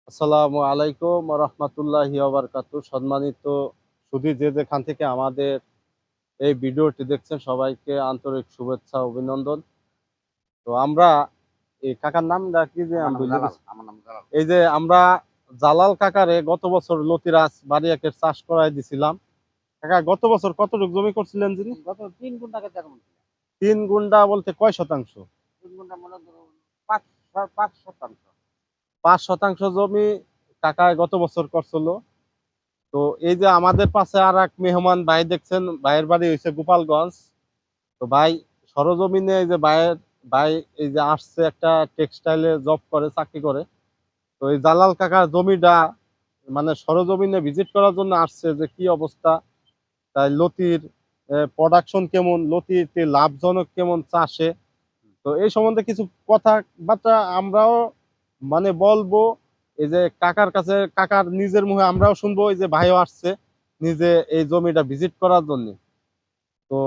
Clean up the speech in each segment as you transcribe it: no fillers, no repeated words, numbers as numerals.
আসসালামু আলাইকুম রহমতুল্লাহি ওয়া বারাকাতুহু। সম্মানিত সুধী, যে যেখান থেকে আমাদের এই ভিডিওটি দেখছেন সবাইকে আন্তরিক শুভেচ্ছা অভিনন্দন। তো আমরা এই কাকার নামটা কি যে আমার আমি নাম ভুলে জালাল। গেছি। আমার নাম জালাল। এই যে আমরা জালাল কাকারে গত বছর লতিরাজ বাড়িয়াকের চাষ করাই দিছিলাম। কাকা গত বছর কতটুকু জমি করছিলেন যিনি? গত ৩ গুণ টাকা জায়গা বলছিলাম। 3 গুন্ডা বলতে কয় শতাংশ? ৩ গুণটা মনে করুন ৫%। 5 শতাংশ জমি কাকায় গত বছর করছিল। তো এই যে আমাদের পাশে আর এক মেহমান ভাই দেখছেন, ভাইয়ের বাড়ি হয়েছে গোপালগঞ্জ। তো ভাই সরজমিনে এই যে ভাই এই যে আসছে, একটা টেক্সটাইলে জব করে, চাকরি করে। তো এই জালাল কাকার জমিটা মানে সরজমিনে ভিজিট করার জন্য আসছে যে কি অবস্থা, তাই লতির প্রোডাকশন কেমন, লতিতে লাভজনক কেমন চাষে। তো এই সম্বন্ধে কিছু কথাবার্তা আমরাও মানে বলবো। এই যে কাকার কাছে, কাকার নিজের মুখে আমরাও শুনবো। এই যে ভাইও আসছে নিজে এই জমিটা ভিজিট করার জন্য। তো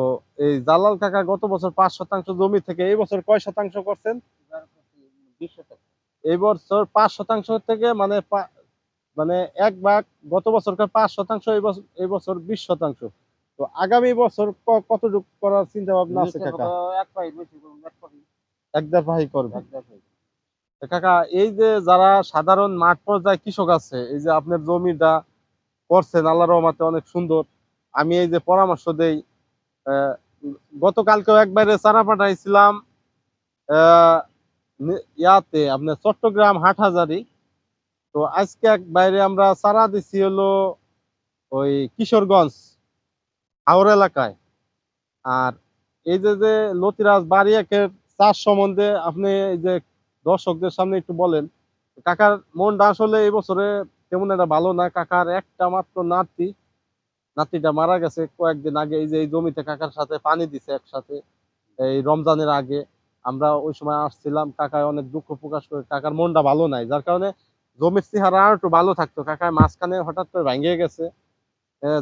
এই জালাল কাকা গত বছর 5 শতাংশ জমি থেকে এই বছর কয় শতাংশ করছেন? এবার করছি ২০%। এই বছর 5 শতাংশ থেকে মানে মানে এক ভাগ। গত বছর 5 শতাংশ, এই বছর 20 শতাংশ। তো আগামী বছর কতটুকু করার চিন্তা ভাবনা আছে নিচে কাকা? হবে ১ পাই বেশি করুন ১ পাই। এক দেড় ভাই করবে। ১ পাই। তো কাকা, এই যে যারা সাধারণ মাঠ পর্যায়ে কৃষক আছে, এই যে আপনার জমিটা করছেন আল্লাহর রহমতে অনেক সুন্দর। আমি এই যে পরামর্শ দেই, আহ, গতকালকেও একবারে চারা পাঠাইছিলাম ইয়াতে আপনার চট্টগ্রাম হাটহাজারি। তো আজকে এক বাইরে আমরা চারা দিছি হলো ওই কিশোরগঞ্জ হাওর এলাকায়। আর এই যে যে লতিরাজ বাড়িয়াকের চাষ সম্বন্ধে আপনি এই যে দর্শকদের সামনে একটু বলেন। কাকার মনটা আসলে এই বছরে তেমন একটা ভালো না। কাকার একটা মাত্র নাতিটা মারা গেছে কয়েকদিন আগে। এই যে এই জমিতে কাকার সাথে পানি দিছে একসাথে, এই রমজানের আগে। আমরা ওই সময় আসছিলাম, কাকায় অনেক দুঃখ প্রকাশ করে। কাকার মনটা ভালো নাই, যার কারণে জমির চেহারা আর একটু ভালো থাকতো। কাকায় মাঝখানে হঠাৎ করে ভেঙে গেছে,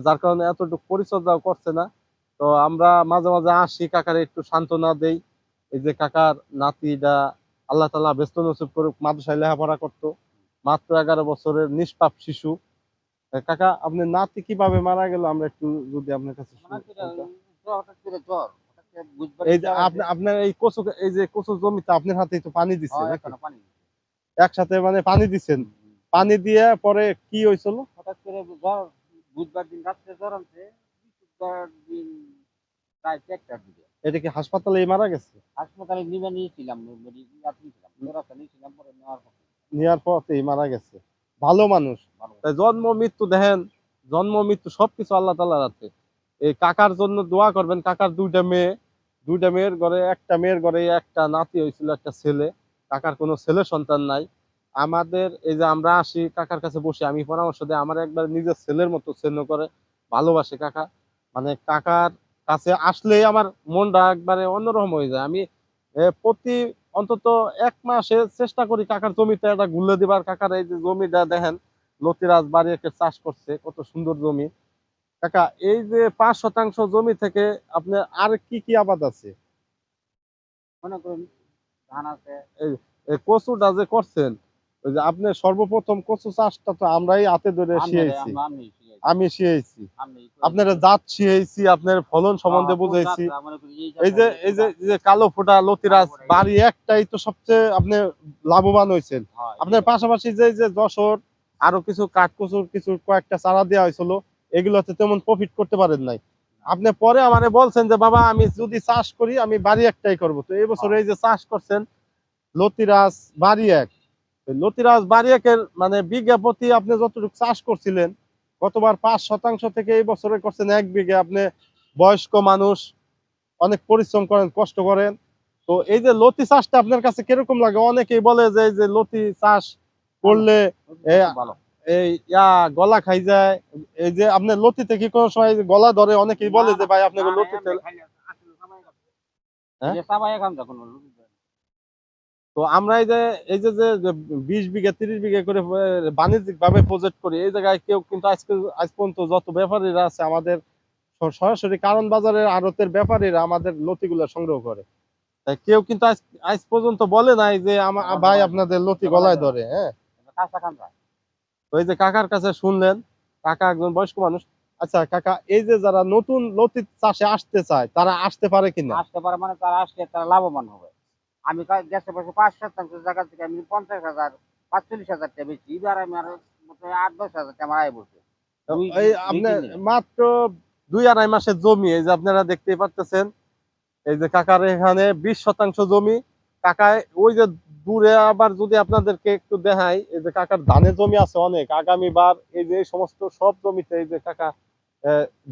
যার কারণে এতটুকু পরিচর্যাও করছে না। তো আমরা মাঝে মাঝে আসি, কাকার একটু সান্ত্বনা দেই। এই যে কাকার নাতিটা আল্লাহ তাআলা ব্যস্ত নসিব করুক, মাদ্রাসায় লেখাপড়া করতো, মাত্র 11 বছরের নিষ্পাপ শিশু। কাকা, আপনার নাতি কিভাবে মারা গেল আমরা একটু যদি আপনার কাছে আমার যেটা শুনতাম। হঠাৎ করে জ্বর। হঠাৎ করে বুধবার এই দিন যে যাওয়া হয়েছে। আপনার এই যে কচু জমিতে আপনার হাতেই তো পানি দিচ্ছে হ্যাঁ, নাকি? এখনো পানি। একসাথে মানে পানি দিচ্ছেন? হুম। পানি দিয়ে পরে কি হয়েছিল? হঠাৎ করে জ্বর। বুধবার দিন রাত্রে জ্বর আনছে। শুক্রবার দিন প্রায় ৪টার দিকে। এটা কি হাসপাতালে মারা গেছে? হাসপাতালে নিয়ে নিয়েছিলাম। রাত্রে ছিলাম। জোড়াতে নিয়েছিলাম পরে নেওয়ার পর নেওয়ার পথেই মারা গেছে। ভালো মানুষ। ভালো। তাই জন্ম মৃত্যু দেখেন, জন্ম মৃত্যু সবকিছু আল্লাহ তাআলার হাতে। এই কাকার জন্য দোয়া করবেন। কাকার দুইটা মেয়ের ঘরে, একটা মেয়ের ঘরে একটা নাতি হয়েছিল, একটা ছেলে। কাকার কোনো ছেলে সন্তান নাই। আমাদের এই যে আমরা আসি কাকার কাছে বসে, আমি পরামর্শ দিই, আমার একবার নিজের ছেলের মতো স্নেহ করে, ভালোবাসে কাকা। মানে কাকার কাছে আসলেই আমার মনটা একবারে অন্যরকম হয়ে যায়। আমি প্রতি অন্তত 1 মাসে চেষ্টা করি কাকার জমিতে একটা ঘুরলে দিবার। কাকার এই যে জমিটা দেখেন, লতিরাজ বাড়িয়াকে চাষ করছে, কত সুন্দর জমি। কাকা, এই যে 5 শতাংশ জমি থেকে আপনার আর কি কি আবাদ আছে? মনে করুন ধান আছে। এই এই কচুটা যে করছেন, ওই যে আপনি সর্বপ্রথম কচু চাষটা তো আমরাই হাতে ধরে শিখাইছি। আমি আমি শিখাইছি, আমি আপনার জাত শিখাইছি, আপনার ফলন সম্বন্ধে কোন বুঝাইছি। জাতটা মনে করি এই এই জাতটা যে হলে এই কোন যে জাত এই যে কালো ফোটা লতিরাজ তারপরে বাড়ি একটাই তো সবচেয়ে আপনি লাভবান হয়েছেন। হ্যাঁ আপনার পাশাপাশি যে যে যশোর আরো কিছু কাঠকচুর কিছু কয়েকটা চারা দেওয়া হয়েছিল, এগুলোতে তেমন প্রফিট করতে পারেন নাই। আপনি পরে আমারে বলছেন যে বাবা আমি যদি চাষ করি আমি বাড়ি একটাই করব। তো এই বছর এই যে চাষ করছেন লতিরাজ বাড়ি এক, লতিরাজ বাড়ি একের মানে বিঘা প্রতি আপনি যতটুকু চাষ করছিলেন গতবার 5 শতাংশ থেকে এই বছরে করছেন 1 বিঘে। আপনি বয়স্ক মানুষ, অনেক পরিশ্রম করেন, কষ্ট করেন। তো এই যে লতি চাষটা আপনার কাছে কিরকম লাগে? অনেকেই বলে যে এই যে লতি চাষ ভালো করলে খুব ভালো। এই গলা খাই যায়। এই যে আপনার লতিতে কি কোনো সময় গলা ধরে? অনেকেই না বলে যে না ভাই না আপনাকে না লতিতে। এমনি খাইলে আসলে সময় কাটে। এই হ্যাঁ, যে সাবাই এখন যখন তো আমরা এই যে 20 বিঘা 30 বিঘা করে বাণিজ্যিক ভাবে প্রজেক্ট করি। এই জায়গায় কেউ কিন্তু আজ পর্যন্ত যত ব্যাপারীরা আছে আমাদের সরাসরি কারণ বাজারের আড়তের ব্যাপারীরা আমাদের লতিগুলো সংগ্রহ করে। তাই কেউ কিন্তু আজ আজ পর্যন্ত বলে নাই যে ভাই আপনাদের লতি গলায় গলায় ধরে ধরে। হ্যাঁ, কাঁচা খান যায়। তো এই যে কাকার কাছে শুনলেন, কাকা একজন বয়স্ক মানুষ। আচ্ছা কাকা, এই যে যারা নতুন লতি চাষে আসতে চায় তারা আসতে পারে কিনা? আসতে পারে মানে তারা আসলে তারা লাভবান হবে। আমি দেশে বসে ৫-৭ জায়গা থেকে আমি ৫০,০০০ ৪৫,০০০ টাকা বেশি। এবার আমি আরো মোটামুটি ৮-১০,০০০ টাকা আমার আয় বলছে। তো দুই এই দুই আপনি ৩ দিনে। মাত্র ২-২.৫ মাসের জমি, এই যে আপনারা দেখতেই পাচ্ছেন, এই যে কাকার এখানে ২০% জমি। কাকায় ওই যে দূরে আবার যদি আপনাদেরকে একটু দেখাই, এই যে কাকার ধানের জমি আছে অনেক। আগামীবার এই যে এই সমস্ত সব জমিতে এই যে কাকা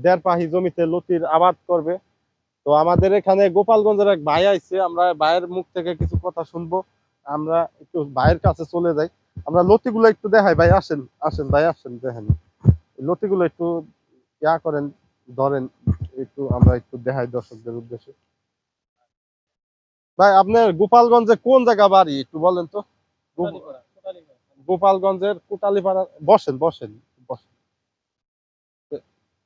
১.৫ পাহি জমিতে লতির আবাদ করবে। তো আমাদের এখানে গোপালগঞ্জের এক ভাই আইছে, আমরা ভাইয়ের মুখ থেকে কিছু কথা শুনবো। আমরা একটু ভাইয়ের কাছে চলে যাই, আমরা লতিগুলো একটু দেখাই। ভাই আসেন, আসেন ভাই আসেন, দেখেন লতিগুলো একটু ইয়া করেন, ধরেন, একটু আমরা একটু দেখাই দর্শকদের উদ্দেশ্যে। ভাই আপনার গোপালগঞ্জে কোন জায়গা বাড়ি একটু বলেন তো? গোপালগঞ্জের কোটালীপাড়া। বসেন বসেন বসেন।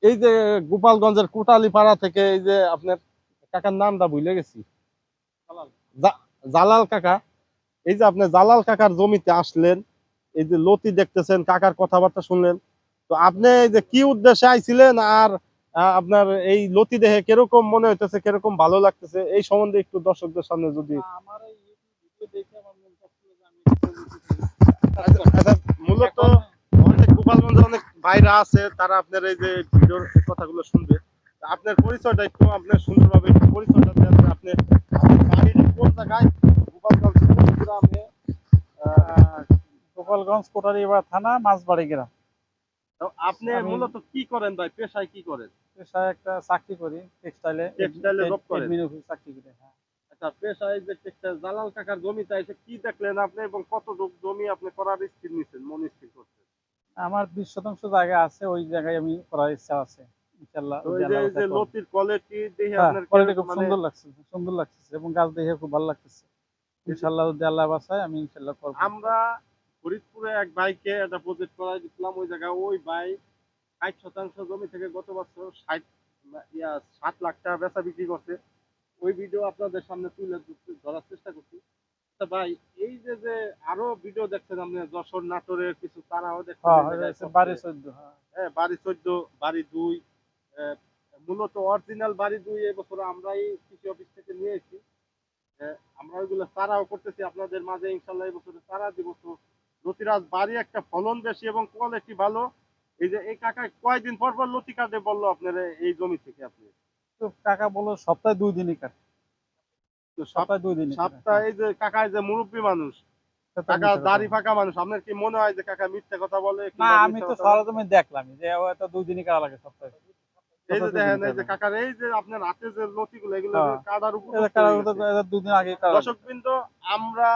এই যে গোপালগঞ্জের কোটালীপাড়া থেকে এই যে আপনার কাকার নামটা ভুলে গেছি, জালাল কাকা। এই যে আপনি জালাল কাকার জমিতে আসলেন, এই যে লতি দেখতেছেন, কাকার কথাবার্তা শুনলেন, তো আপনি এই যে কি উদ্দেশ্যে আইছিলেন, আর আপনার এই লতি দেখে কিরকম মনে হইতেছে, কিরকম ভালো লাগতেছে, এই সম্বন্ধে একটু দর্শকদের সামনে যদি। আমার এই ভিডিও দেখে আমার মন চাচ্ছিল যে আমি একটু লতি চাষ করব। আচ্ছা, মূলত অনেক গোপালগঞ্জে অনেক ভাইরা আছে, তারা আপনার এই যে ভিডিওর কথাগুলো শুনবে। তা আপনার পরিচয়টা একটু আপনার সুন্দরভাবে একটু পরিচয়টা দেন যে আপনি আপনার বাড়ির কোন জায়গায়, গোপালগঞ্জ কোন গ্রামে। আহ, গোপালগঞ্জ কোটালীপাড়া থানা মাছবাড়ি গ্রাম। তো আপনি আমি মূলত কি করেন ভাই, পেশায় কি করেন? পেশায় একটা চাকরি করি, টেক্সটাইলে টেক্সটাইলে জব করেন? এডমিন অফিস চাকরি করি। হ্যাঁ, আচ্ছা, পেশায় যে জালাল কাকার জমিতে এসে কি দেখলেন আপনি, এবং কত জমি আপনি করার স্থির নিছেন, মন স্থির করছেন? আমার 20% জায়গা আছে, ওই জায়গায় আমি করার ইচ্ছা আছে। ইনশাল্লাহ তো যদি এই যে আল্লাহ এই যে করব। লতির কোয়ালিটি দেখে হ্যাঁ, আপনার কোয়ালিটি কিরকম খুব মানে? সুন্দর লাগছে, সুন্দর লাগতেছে এবং গাছ দেখে খুব ভালো লাগতেছে। ইনশাল্লাহ যদি আল্লাহ বাঁচায় আমি ইনশাল্লাহ করবো। আমরা ফরিদপুরে এক ভাইকে একটা প্রজেক্ট করাই দিচ্ছিলাম, ওই জায়গায় ওই ভাই ৬০% জমি থেকে গত বছর ৭ লাখ টাকা বেচা বিক্রি করছে। ওই ভিডিও আপনাদের সামনে তুলে ধরার চেষ্টা করছি। আচ্ছা ভাই, এই যে যে আরো ভিডিও দেখছেন আপনি, যশোর নাটোরের কিছু তারাও দেখছেন হ্যাঁ, এই হয়ে জায়গায় যাচ্ছে করছে। বাড়ি 14। হ্যাঁ, হ্যাঁ, বাড়ি ১৪, বাড়ি ২। মূলত অরিজিনাল বাড়ি ২ এই বছর আমরাই কৃষি অফিস থেকে নিয়ে এসেছি। আমরা ওইগুলো চারাও করতেছি আপনাদের মাঝে, ইনশাল্লাহ এই বছরে চারা দিব। তো লতিরাজ বাড়ি একটা ফলন বেশি এবং কোয়ালিটি ভালো। এই যে এই কাকা কয়দিন পর পর লতি কাটে বললো আপনার এই জমি থেকে আপনি? তো কাকা বললো সপ্তাহে 2 দিনই কাটে, তো সপ্তাহে 2 দিনই কাটে। সপ্তাহে এই যে কাকা এই যে মুরব্বী মানুষ, সপ্তাহে কাকা মিথ্যা কথা দাড়ি বলে। ফাঁকা মানুষ, আপনার কি মনে হয় যে কাকা মিথ্যা কথা বলে না, কিংবা আমি মিথ্যা তো কথা বলে? সরজমিন দেখলাম যে ও এত 2 দিনই কাটা লাগে সপ্তাহে। এই যে সপ্তাহে 2 দিন দেখেন, এই কাটা যে লাগে। কাকার এই যে আপনার হাতে যে লতিগুলো, এগুলো যে হ্যাঁ, কাটার এটা উপযুক্ত কাটা হয়ে গেছে। এটা 2 দিন আগে কাটা লাগে। দর্শকবৃন্দ, আমরা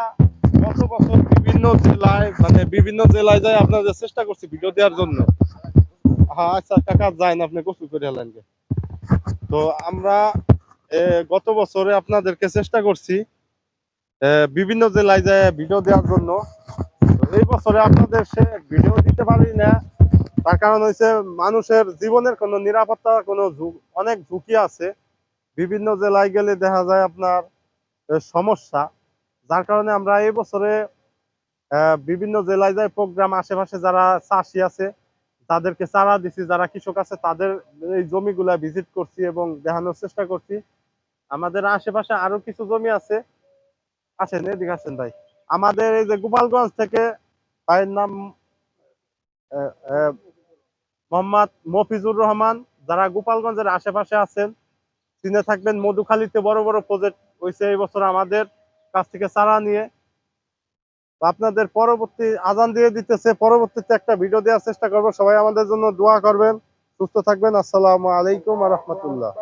গত বছর বিভিন্ন জেলায়, মানে বিভিন্ন জেলায় যাই আপনাদের চেষ্টা করছি ভিডিও দেওয়ার জন্য। হ্যাঁ আচ্ছা কাকা, যান আপনি গোসল করে এলেন গে। তো আমরা গত বছরে আপনাদেরকে চেষ্টা করছি বিভিন্ন জেলায় যায় ভিডিও দেওয়ার জন্য। তো এই বছরে আপনাদের সে ভিডিও দিতে পারি না, তার কারণ হচ্ছে মানুষের জীবনের কোনো নিরাপত্তা, কোনো অনেক ঝুঁকি আছে। বিভিন্ন জেলায় গেলে দেখা যায় আপনার সমস্যা। যার কারণে আমরা এই বছরে বিভিন্ন জেলায় যায় প্রোগ্রাম, আশেপাশে যারা চাষি আছে তাদেরকে চারা দিছি, যারা কৃষক আছে তাদের এই জমিগুলা ভিজিট করছি এবং দেখানোর চেষ্টা করছি। আমাদের আশেপাশে আরো কিছু জমি আছে। আসেন এদিকে আসেন ভাই। আমাদের এই যে গোপালগঞ্জ থেকে ভাইয়ের নাম আহ, আহ, মোহাম্মদ মফিজুর রহমান। যারা গোপালগঞ্জের আশেপাশে আছেন চিনে থাকবেন, মধুখালীতে বড় বড় প্রজেক্ট হয়েছে এই বছর আমাদের কাছ থেকে চারা নিয়ে। তো আপনাদের পরবর্তী আজান দিয়ে দিতেছে, পরবর্তীতে একটা ভিডিও দেওয়ার চেষ্টা করবো। সবাই আমাদের জন্য দোয়া করবেন, সুস্থ থাকবেন। আসসালামু আলাইকুম ওয়া রাহমাতুল্লাহ।